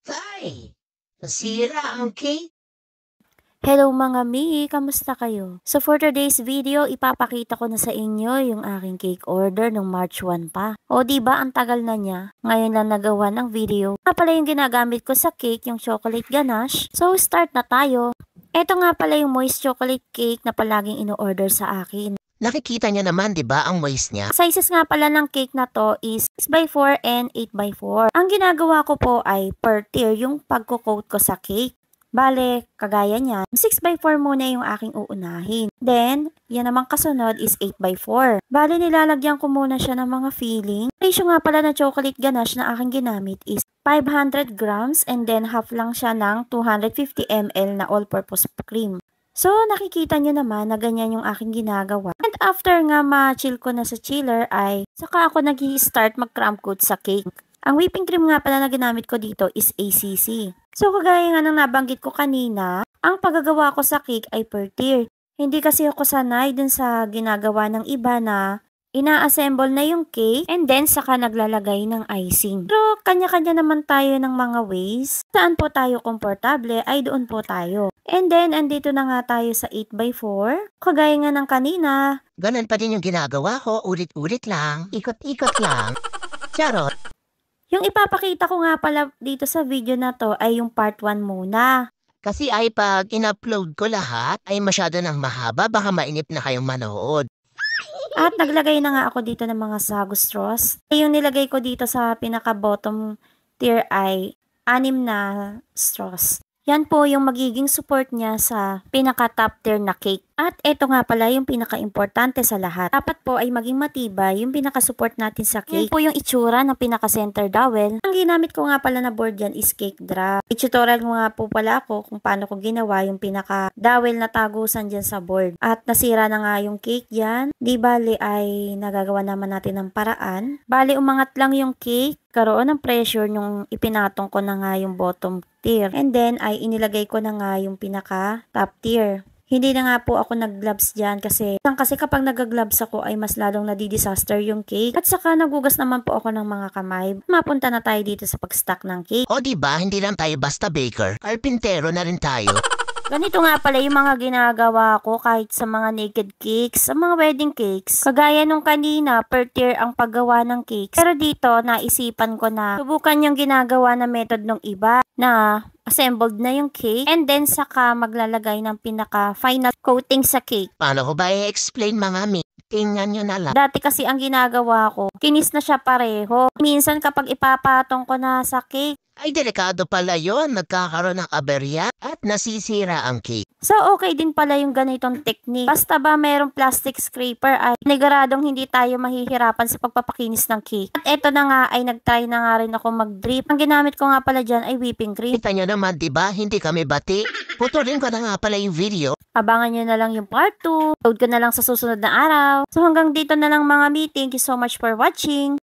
Ay, nasira ang cake. Hello mga mi, kamusta kayo? So for today's video, ipapakita ko na sa inyo yung aking cake order nung March 1 pa. O diba ang tagal na niya? Ngayon lang nagawa ng video. Nga pala yung ginagamit ko sa cake, yung chocolate ganache. So start na tayo. Ito nga pala yung moist chocolate cake na palaging ino-order sa akin. Nakikita niya naman, di ba, ang waist niya? Sizes nga pala ng cake na to is 6x4 and 8x4. Ang ginagawa ko po ay per tier yung pagko-coat ko sa cake. Bale, kagaya niyan, 6x4 muna yung aking uunahin. Then, yan naman kasunod is 8x4. Bale, nilalagyan ko muna siya ng mga filling. Ratio nga pala na chocolate ganache na aking ginamit is 500 grams and then half lang siya ng 250 ml na all-purpose cream. So, nakikita nyo naman na ganyan yung aking ginagawa. And after nga ma-chill ko na sa chiller ay saka ako nag-i-start mag-crumb coat sa cake. Ang whipping cream nga pala na ginamit ko dito is ACC. So, kagaya nga ng nabanggit ko kanina, ang paggagawa ko sa cake ay per tier. Hindi kasi ako sanay dun sa ginagawa ng iba na ina-assemble na yung cake and then saka naglalagay ng icing. Pero kanya-kanya naman tayo ng mga ways. Saan po tayo komportable ay doon po tayo. And then, andito na nga tayo sa 8x4. Kagaya nga ng kanina. Ganun pa din yung ginagawa ko, ulit-ulit lang, ikot-ikot lang. Charot. Yung ipapakita ko nga pala dito sa video na to ay yung part 1 muna. Kasi ay pag in-upload ko lahat, ay masyado nang mahaba, baka mainip na kayong manood. At naglagay na nga ako dito ng mga sago straws. Yung nilagay ko dito sa pinaka-bottom tier ay 6 na straws. Yan po yung magiging support niya sa pinaka-top tier na cake. At ito nga pala yung pinaka-importante sa lahat. Dapat po ay maging matibay yung pinaka-support natin sa cake. Yan po yung itsura ng pinaka-center dowel. Ang ginamit ko nga pala na board yan is cake drop. I-tutorial mo nga po pala ako kung paano ko ginawa yung pinaka-dowel na tagusan dyan sa board. At nasira na nga yung cake yan. Di bali ay nagagawa naman natin ng paraan. Bali umangat lang yung cake. Karoon ng pressure nung ipinatong ko na nga yung bottom tier. And then ay inilagay ko na nga yung pinaka-top tier. Hindi na nga po ako nag-gloves dyan kasi kapag nag-gloves ako ay mas lalong nadi-disaster yung cake. At saka nagugas naman po ako ng mga kamay. Mapunta na tayo dito sa pag-stack ng cake. O diba, hindi lang tayo basta baker, carpintero na rin tayo. Ganito nga pala yung mga ginagawa ko kahit sa mga naked cakes, sa mga wedding cakes. Kagaya nung kanina, per tier ang paggawa ng cakes. Pero dito, naisipan ko na subukan yung ginagawa na method ng iba na assembled na yung cake and then saka maglalagay ng pinaka-final coating sa cake. Paano ko ba i-explain mga mi? Tingnan nyo na lang. Dati kasi ang ginagawa ko, kinis na siya pareho. Minsan kapag ipapatong ko na sa cake, Ay, delikado pala yon, nagkakaroon ng aberya at nasisira ang cake. so okay din pala yung ganitong technique. Basta ba mayroong plastic scraper ay niguradong hindi tayo mahihirapan sa pagpapakinis ng cake. At eto na nga ay nagtry na nga rin ako mag-drip. Ang ginamit ko nga pala dyan ay whipping cream. Kita nyo naman, diba? Hindi kami bati. Putulin ko na nga pala yung video. Abangan nyo na lang yung part 2. Load ko na lang sa susunod na araw. So hanggang dito na lang mga mi. Thank you so much for watching.